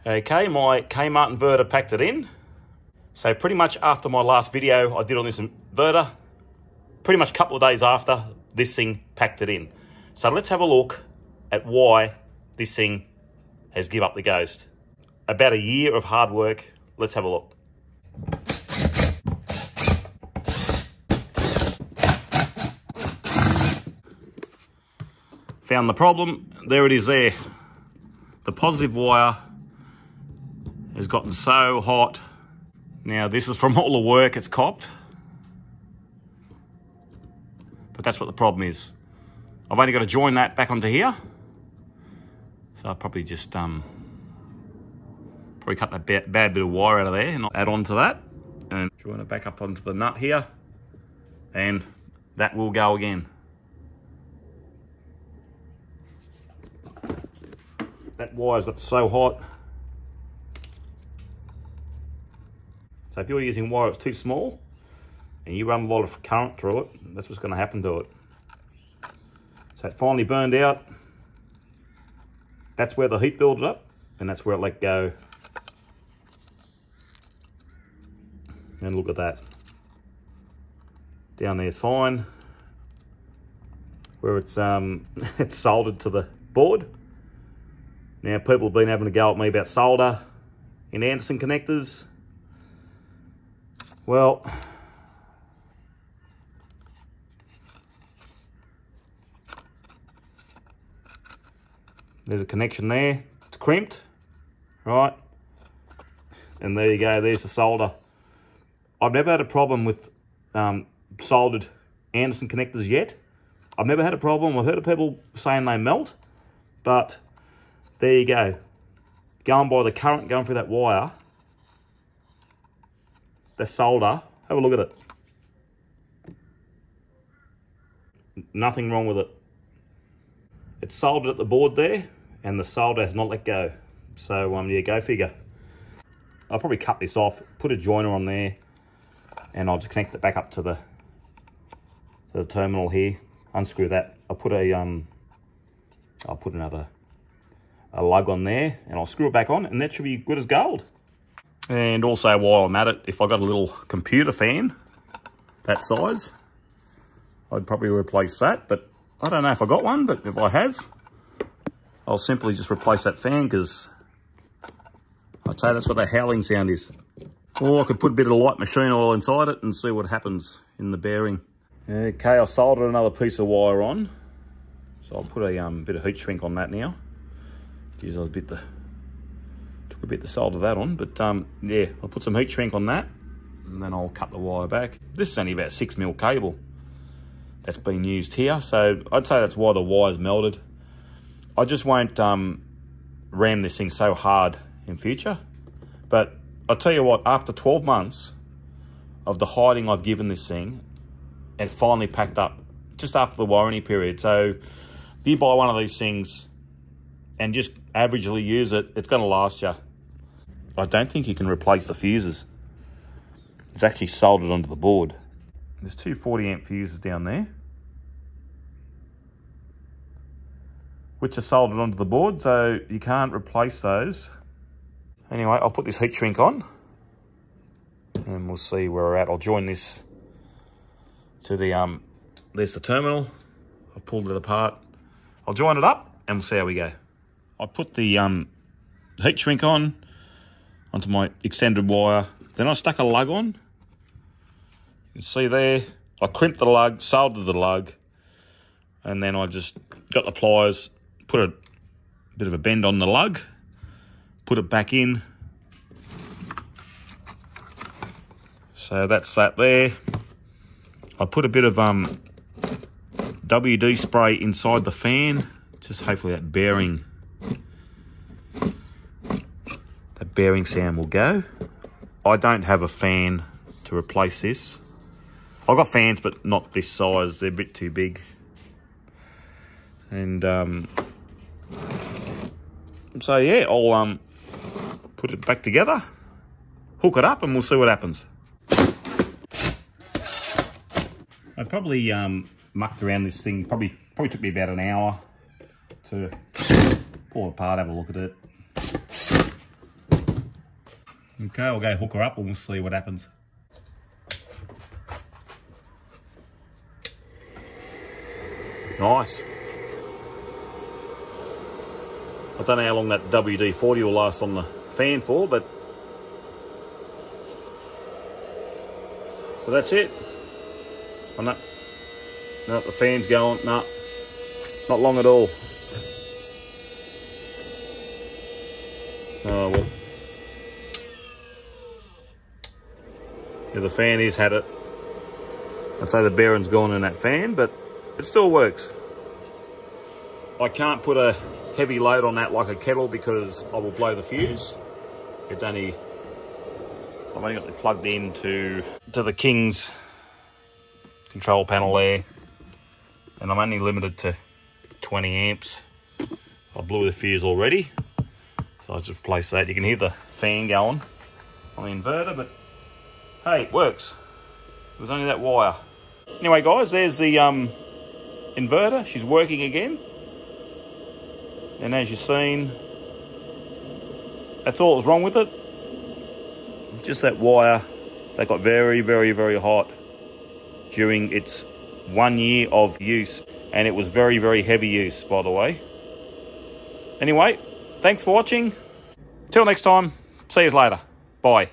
Okay, my Kmart inverter packed it in. So pretty much after my last video I did on this inverter, pretty much a couple of days after, this thing packed it in. So let's have a look at why this thing has give up the ghost. About a year of hard work. Let's have a look. Found the problem. There it is there. The positive wire has gotten so hot. Now this is from all the work it's copped. But that's what the problem is. I've only got to join that back onto here. So I'll probably just probably cut that bad bit of wire out of there and add on to that. And join it back up onto the nut here. And that will go again. That wire's got so hot. So if you're using wire that's too small and you run a lot of current through it, that's what's going to happen to it. So it finally burned out. That's where the heat builds up and that's where it let go. And look at that. Down there's fine. Where it's it's soldered to the board. Now, people have been having a go at me about solder in Anderson connectors. Well, there's a connection there. It's crimped, right? And there you go, there's the solder. I've never had a problem with soldered Anderson connectors yet. I've never had a problem. I've heard of people saying they melt, but there you go. Going by the current going through that wire, the solder, have a look at it. Nothing wrong with it. It's soldered at the board there, and the solder has not let go. So, yeah, go figure. I'll probably cut this off, put a joiner on there, and I'll just connect it back up to the terminal here. Unscrew that. I'll put another lug on there and I'll screw it back on and that should be good as gold. And also while I'm at it, if I got a little computer fan that size, I'd probably replace that, but I don't know if I got one, but if I have, I'll simply just replace that fan because I'd say that's what that howling sound is. Or I could put a bit of light machine oil inside it and see what happens in the bearing. Okay, I soldered another piece of wire on. So I'll put a bit of heat shrink on that now. Geez, took a bit to solder that on, but yeah, I'll put some heat shrink on that and then I'll cut the wire back. This is only about 6mm cable that's been used here, so I'd say that's why the wire's melted. I just won't ram this thing so hard in future, but I'll tell you what, after 12 months of the hiding I've given this thing, it finally packed up just after the warranty period. So if you buy one of these things and just averagely use it, it's going to last you. I don't think you can replace the fuses. It's actually soldered onto the board. There's two 40-amp fuses down there, which are soldered onto the board, so you can't replace those. Anyway, I'll put this heat shrink on and we'll see where we're at. I'll join this to the, there's the terminal. I've pulled it apart. I'll join it up and we'll see how we go. I put the heat shrink on onto my extended wire. Then I stuck a lug on. You can see there, I crimped the lug, soldered the lug, and then I just got the pliers, put a bit of a bend on the lug, put it back in. So that's that there. I put a bit of WD spray inside the fan, just hopefully that bearing sound will go. I don't have a fan to replace this. I've got fans, but not this size. They're a bit too big. And so yeah, I'll put it back together, hook it up, and we'll see what happens. I probably mucked around this thing. Probably took me about an hour to pull it apart, have a look at it. Okay, I'll go hook her up and we'll see what happens. Nice. I don't know how long that WD-40 will last on the fan for, but that's it. Oh, no, the fan's going. No, not long at all. Oh well. Yeah, the fan has had it. I'd say the bearing's gone in that fan, but it still works. I can't put a heavy load on that like a kettle because I will blow the fuse. I've only got it plugged into the King's control panel there, and I'm only limited to 20 amps. I blew the fuse already, so I just replaced that. You can hear the fan going on the inverter, but hey, it works. It was only that wire. Anyway, guys, there's the inverter. She's working again. And as you've seen, that's all that was wrong with it. Just that wire that got very, very, very hot during its 1 year of use. And it was very, very heavy use, by the way. Anyway, thanks for watching. Till next time, see you later. Bye.